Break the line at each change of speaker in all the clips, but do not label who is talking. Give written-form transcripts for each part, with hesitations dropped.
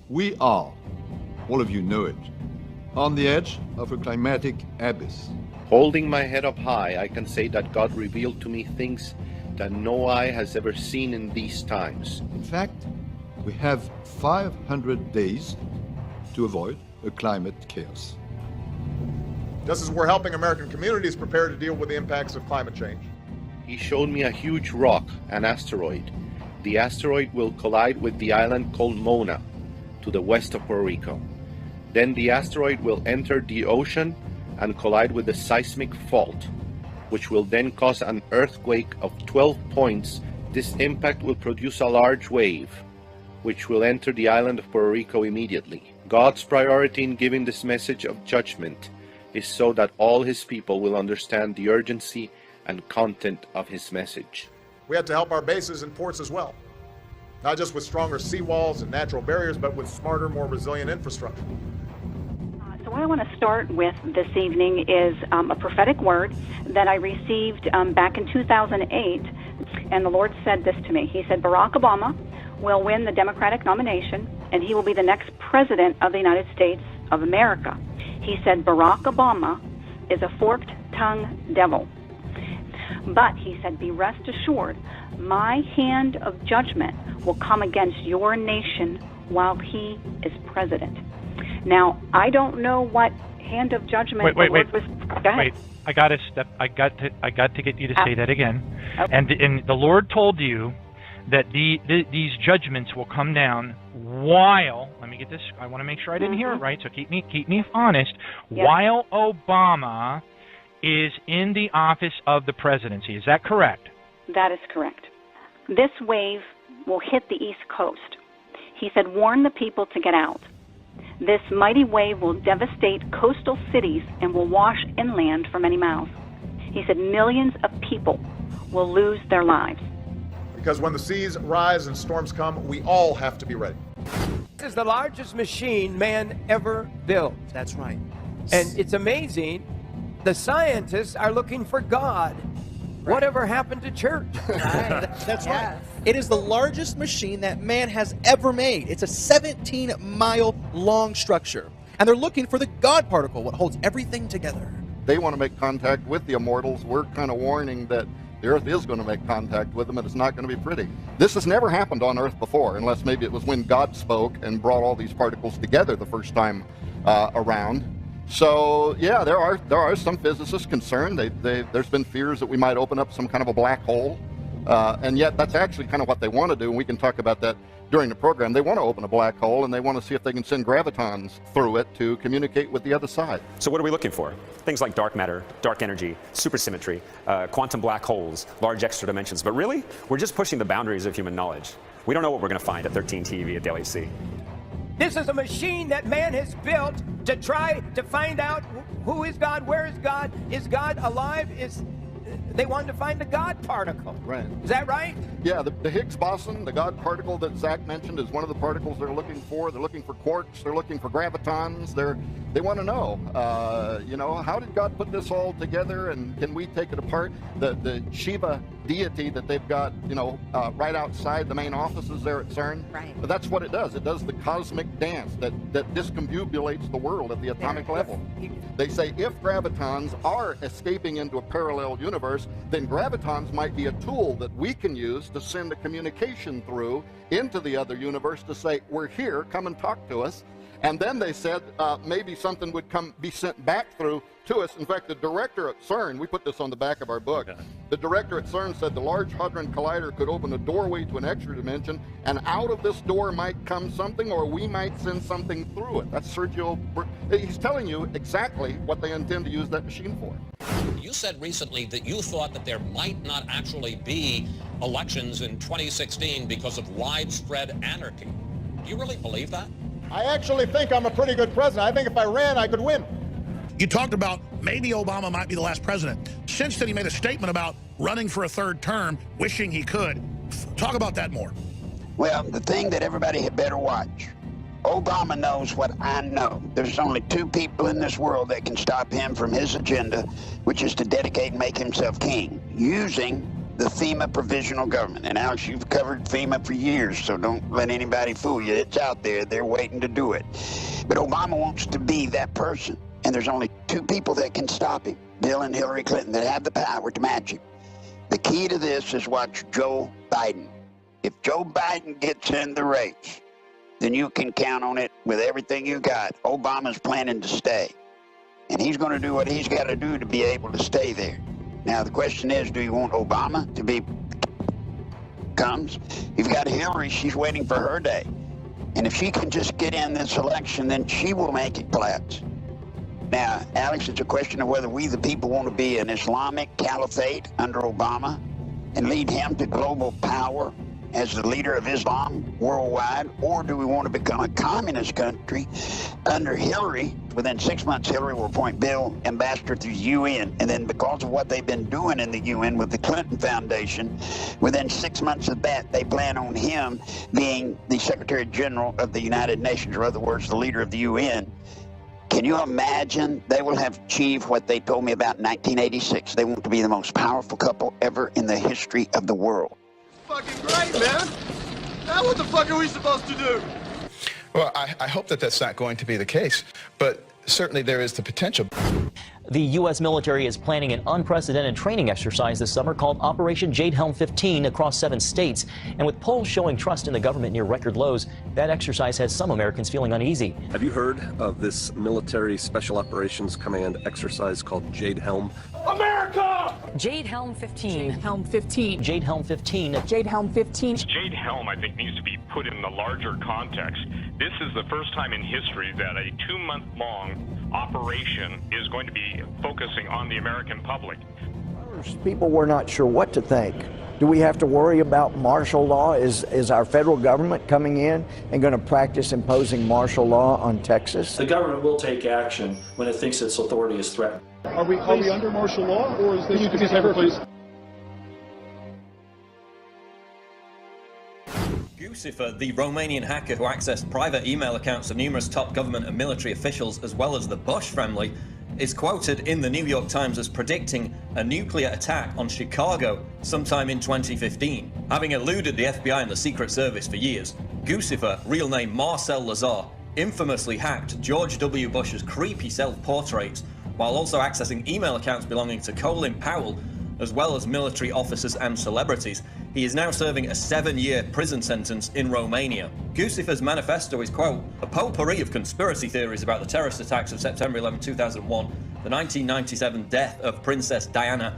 We are, all of you know it, on the edge of a climatic abyss.
Holding my head up high, I can say that God revealed to me things that no eye has ever seen in these times.
In fact, we have 500 days to avoid a climate chaos.
Just as we're helping American communities prepare to deal with the impacts of climate change.
He showed me a huge rock, an asteroid. The asteroid will collide with the island called Mona, to the west of Puerto Rico. Then the asteroid will enter the ocean and collide with the seismic fault, which will then cause an earthquake of 12 points. This impact will produce a large wave, which will enter the island of Puerto Rico immediately. God's priority in giving this message of judgment is so that all his people will understand the urgency and content of his message.
We had to help our bases and ports as well. Not just with stronger seawalls and natural barriers, but with smarter, more resilient infrastructure.
So what I want to start with this evening is a prophetic word that I received back in 2008, and the Lord said this to me. He said, Barack Obama will win the Democratic nomination, and he will be the next president of the United States of America. He said, Barack Obama is a forked-tongued devil. But, he said, be rest assured, my hand of judgment will come against your nation while he is president. Now, I don't know what hand of judgment
Wait.
was. Go ahead.
Wait, I got to get you to say that again.
Okay.
And the Lord told you that these judgments will come down while, let me get this, I want to make sure I didn't hear it right, so keep me honest,
Yep.
while Obama is in the office of the presidency. Is that correct?
That is correct. This wave will hit the East Coast. He said, warn the people to get out. This mighty wave will devastate coastal cities and will wash inland for many miles. He said millions of people will lose their lives.
Because when the seas rise and storms come, we all have to be ready.
This is the largest machine man ever built.
That's right.
And it's amazing. The scientists are looking for God. Right. Whatever happened to church?
Right. That's right. It is the largest machine that man has ever made. It's a 17-mile long structure. And they're looking for the God particle, what holds everything together.
They want to make contact with the immortals. We're kind of warning that the Earth is going to make contact with them, and it's not going to be pretty. This has never happened on Earth before, unless maybe it was when God spoke and brought all these particles together the first time around. So yeah, there are some physicists concerned. There's been fears that we might open up some kind of a black hole, and yet that's actually kind of what they want to do, and we can talk about that during the program. They want to open a black hole, and they want to see if they can send gravitons through it to communicate with the other side.
So what are we looking for? Things like dark matter, dark energy, supersymmetry, quantum black holes, large extra dimensions. But really, we're just pushing the boundaries of human knowledge. We don't know what we're going to find at 13 TV at the LHC.
This is a machine that man has built to try to find out who is God, where is God, is God alive, they wanted to find the God particle. Right. Is that right?
Yeah, the Higgs boson, the God particle that Zach mentioned, is one of the particles they're looking for. They're looking for quarks. They're looking for gravitons. They want to know, how did God put this all together, and can we take it apart? The Shiva deity that they've got, right outside the main offices there at CERN. Right. But that's what it does. It does the cosmic dance that discombobulates the world at the atomic level. They say if gravitons are escaping into a parallel universe, then gravitons might be a tool that we can use to send a communication through into the other universe to say, we're here, come and talk to us. And then they said maybe something would be sent back through to us. In fact, the director at CERN, we put this on the back of our book, the director at CERN said the Large Hadron Collider could open a doorway to an extra dimension, and out of this door might come something, or we might send something through it. That's Sergio. He's telling you exactly what they intend to use that machine for.
You said recently that you thought that there might not actually be elections in 2016 because of widespread anarchy. Do you really believe that?
I actually think I'm a pretty good president. I think if I ran, I could win.
You talked about maybe Obama might be the last president. Since then, he made a statement about running for a third term, wishing he could. Talk about that more.
Well, the thing that everybody had better watch, Obama knows what I know. There's only two people in this world that can stop him from his agenda, which is to dedicate and make himself king, using the FEMA provisional government. And Alex, you've covered FEMA for years, so don't let anybody fool you. It's out there. They're waiting to do it. But Obama wants to be that person. And there's only two people that can stop him, Bill and Hillary Clinton, that have the power to match him. The key to this is watch Joe Biden. If Joe Biden gets in the race, then you can count on it with everything you got. Obama's planning to stay. And he's going to do what he's got to do to be able to stay there. Now, the question is, do you want Obama to be comes? You've got Hillary, she's waiting for her day. And if she can just get in this election, then she will make it collapse. Now, Alex, it's a question of whether we, the people, want to be an Islamic caliphate under Obama and lead him to global power as the leader of Islam worldwide, or do we want to become a communist country under Hillary? Within 6 months, Hillary will appoint Bill ambassador to the UN, and then because of what they've been doing in the UN with the Clinton Foundation, within 6 months of that, they plan on him being the Secretary General of the United Nations, or in other words, the leader of the UN. Can you imagine? They will have achieved what they told me about in 1986. They want to be the most powerful couple ever in the history of the world.
Fucking great, man. Now what the fuck are we supposed to do?
Well, I hope that that's not going to be the case, but certainly there is the potential.
The U.S. military is planning an unprecedented training exercise this summer called Operation Jade Helm 15 across 7 states. And with polls showing trust in the government near record lows, that exercise has some Americans feeling uneasy.
Have you heard of this military special operations command exercise called Jade Helm?
America!
Jade Helm 15.
Jade Helm 15.
Jade Helm 15.
Jade Helm 15.
Jade Helm, I think, needs to be put in the larger context. This is the first time in history that a 2-month-long operation is going to be focusing on the American public.
People were not sure what to think. Do we have to worry about martial law? Is our federal government coming in and going to practice imposing martial law on Texas?
The government will take action when it thinks its authority is threatened.
Are we under martial law, or is this a piece of paper, please?
Guccifer, the Romanian hacker who accessed private email accounts of numerous top government and military officials, as well as the Bush family, is quoted in the New York Times as predicting a nuclear attack on Chicago sometime in 2015. Having eluded the FBI and the Secret Service for years, Guccifer, real name Marcel Lazar, infamously hacked George W. Bush's creepy self-portraits while also accessing email accounts belonging to Colin Powell, as well as military officers and celebrities. He is now serving a 7-year prison sentence in Romania. Guccifer's manifesto is, quote, a potpourri of conspiracy theories about the terrorist attacks of September 11, 2001, the 1997 death of Princess Diana,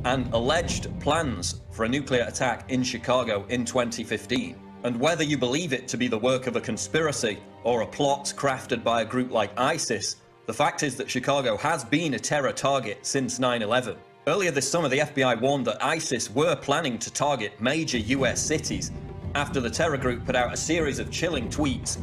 and alleged plans for a nuclear attack in Chicago in 2015. And whether you believe it to be the work of a conspiracy or a plot crafted by a group like ISIS, the fact is that Chicago has been a terror target since 9/11. Earlier this summer, the FBI warned that ISIS were planning to target major US cities after the terror group put out a series of chilling tweets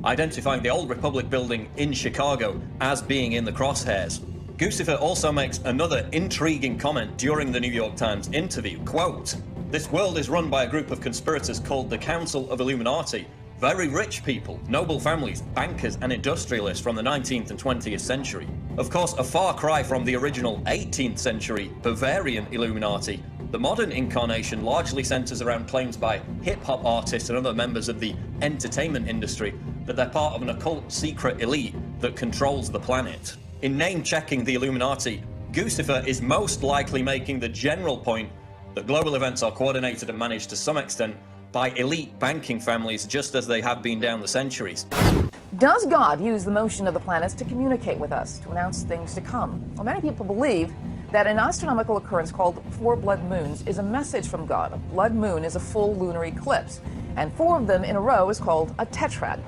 identifying the Old Republic building in Chicago as being in the crosshairs. Guccifer also makes another intriguing comment during the New York Times interview, quote, this world is run by a group of conspirators called the Council of Illuminati. Very rich people, noble families, bankers and industrialists from the 19th and 20th century. Of course, a far cry from the original 18th century Bavarian Illuminati, the modern incarnation largely centers around claims by hip-hop artists and other members of the entertainment industry that they're part of an occult secret elite that controls the planet. In name-checking the Illuminati, Guccifer is most likely making the general point that global events are coordinated and managed to some extent by elite banking families, just as they have been down the centuries.
Does God use the motion of the planets to communicate with us, to announce things to come? Well, many people believe that an astronomical occurrence called 4 blood moons is a message from God. A blood moon is a full lunar eclipse, and 4 of them in a row is called a tetrad.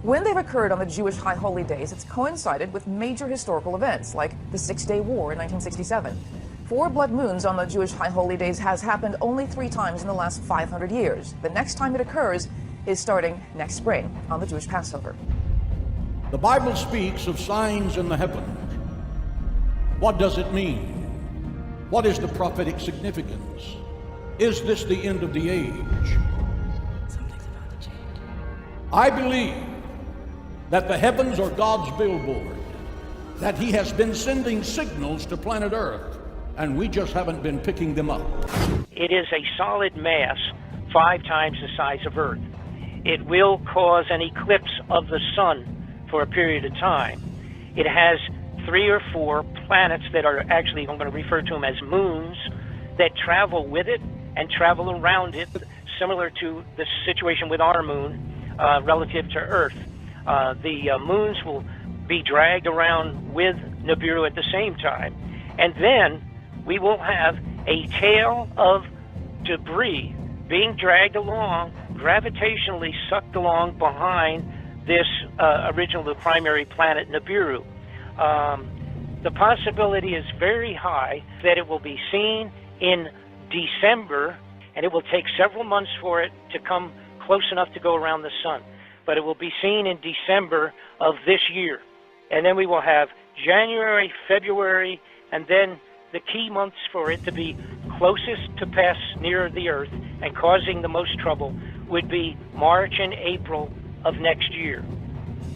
When they've occurred on the Jewish high holy days, it's coincided with major historical events, like the 6-Day War in 1967. 4 blood moons on the Jewish high holy days has happened only 3 times in the last 500 years. The next time it occurs is starting next spring on the Jewish Passover.
The Bible speaks of signs in the heavens. What does it mean? What is the prophetic significance? Is this the end of the age?
Something's about to change.
I believe that the heavens are God's billboard, that He has been sending signals to planet Earth, and we just haven't been picking them up.
It is a solid mass 5 times the size of Earth. It will cause an eclipse of the sun for a period of time. It has 3 or 4 planets that are actually, I'm going to refer to them as moons, that travel with it and travel around it, similar to the situation with our moon relative to Earth. The moons will be dragged around with NIBIRU at the same time. And then we will have a tail of debris being dragged along, gravitationally sucked along behind this original primary planet NIBIRU. The possibility is very high that it will be seen in December, and it will take several months for it to come close enough to go around the sun. But it will be seen in December of this year. And then we will have January, February, and then the key months for it to be closest to pass near the Earth and causing the most trouble would be March and April of next year.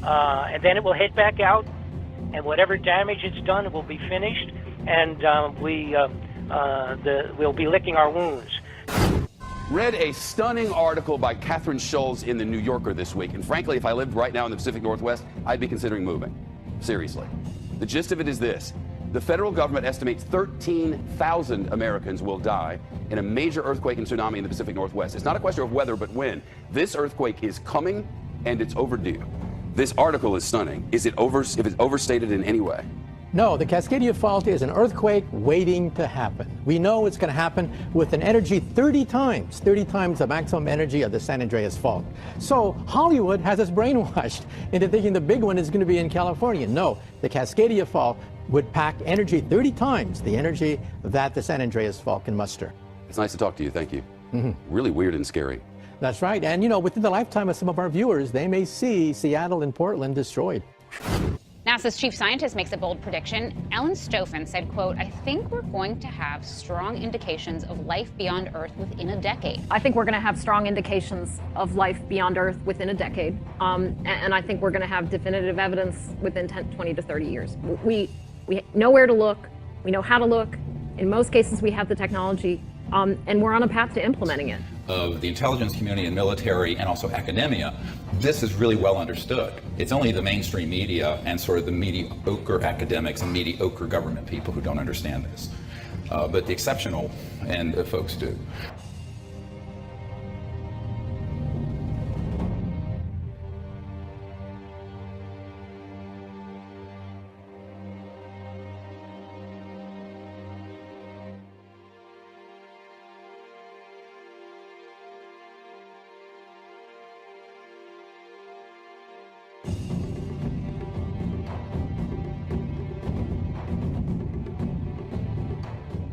And then it will head back out, and whatever damage it's done, it will be finished, and we'll be licking our wounds.
Read a stunning article by Catherine Schulz in The New Yorker this week, and frankly, if I lived right now in the Pacific Northwest, I'd be considering moving. Seriously. The gist of it is this. The federal government estimates 13,000 Americans will die in a major earthquake and tsunami in the Pacific Northwest. It's not a question of whether, but when. This earthquake is coming, and it's overdue. This article is stunning. Is it if it's overstated in any way?
No, the Cascadia Fault is an earthquake waiting to happen. We know it's going to happen with an energy 30 times the maximum energy of the San Andreas Fault. So Hollywood has us brainwashed into thinking the big one is going to be in California. No, the Cascadia Fault would pack energy 30 times the energy that the San Andreas Fault can muster.
It's nice to talk to you. Thank you. Really weird and scary.
That's right. And, you know, within the lifetime of some of our viewers, they may see Seattle and Portland destroyed.
NASA's chief scientist makes a bold prediction. Ellen Stofan said, quote, "I think we're going to have strong indications of life beyond Earth within a decade."
I think we're going to have strong indications of life beyond Earth within a decade. And I think we're going to have definitive evidence within 20 to 30 years. We know where to look. We know how to look. In most cases, we have the technology. And we're on a path to implementing it.
Of the intelligence community and military and also academia, this is really well understood. It's only the mainstream media and sort of the mediocre academics and mediocre government people who don't understand this. But the exceptional and folks do.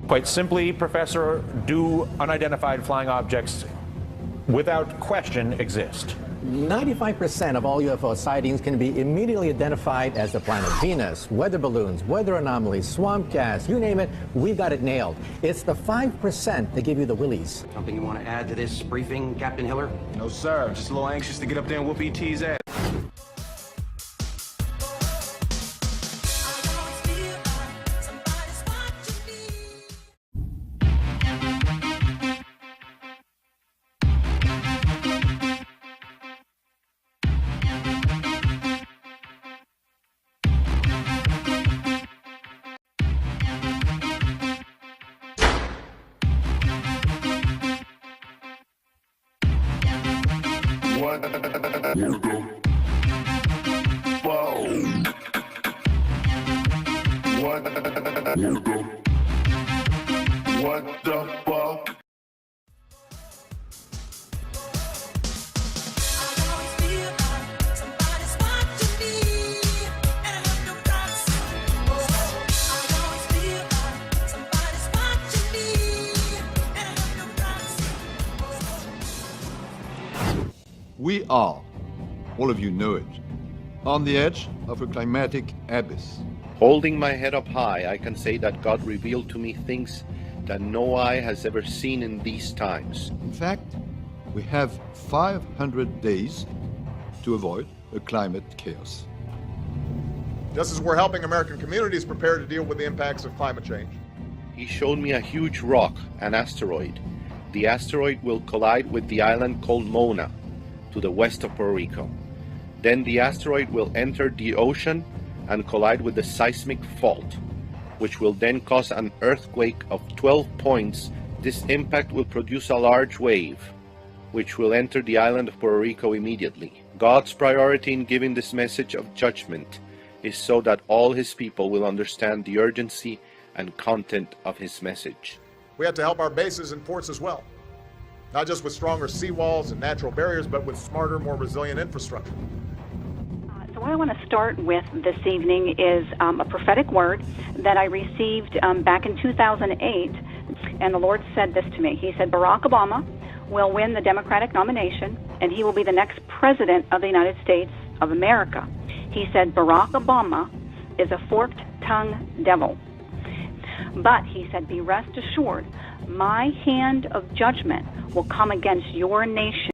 Quite simply, Professor, do unidentified flying objects without question exist?
95% of all UFO sightings can be immediately identified as the planet Venus. Weather balloons, weather anomalies, swamp gas, you name it, we've got it nailed. It's the 5% that give you the willies.
Something you want to add to this briefing, Captain Hiller?
No, sir. I'm just a little anxious to get up there and whoop ET's ass.
What the fuck?
We are, all of you know it,
on the edge of a climatic abyss.
Holding my head up high, I can say that God revealed to me things that no eye has ever seen in these times.
In fact, we have 500 days to avoid a climate chaos.
Just as we're helping American communities prepare to deal with the impacts of climate change.
He showed me a huge rock, an asteroid. The asteroid will collide with the island called Mona, to the west of Puerto Rico. Then the asteroid will enter the ocean and collide with the seismic fault, which will then cause an earthquake of 12 points. This impact will produce a large wave, which will enter the island of Puerto Rico immediately. God's priority in giving this message of judgment is so that all his people will understand the urgency and content of his message.
We have to help our bases and ports as well, not just with stronger seawalls and natural barriers, but with smarter, more resilient infrastructure.
So what I want to start with this evening is a prophetic word that I received back in 2008, and the Lord said this to me. He said, Barack Obama will win the Democratic nomination, and he will be the next president of the United States of America. He said, Barack Obama is a forked-tongued devil. But he said, be rest assured, my hand of judgment will come against your nation.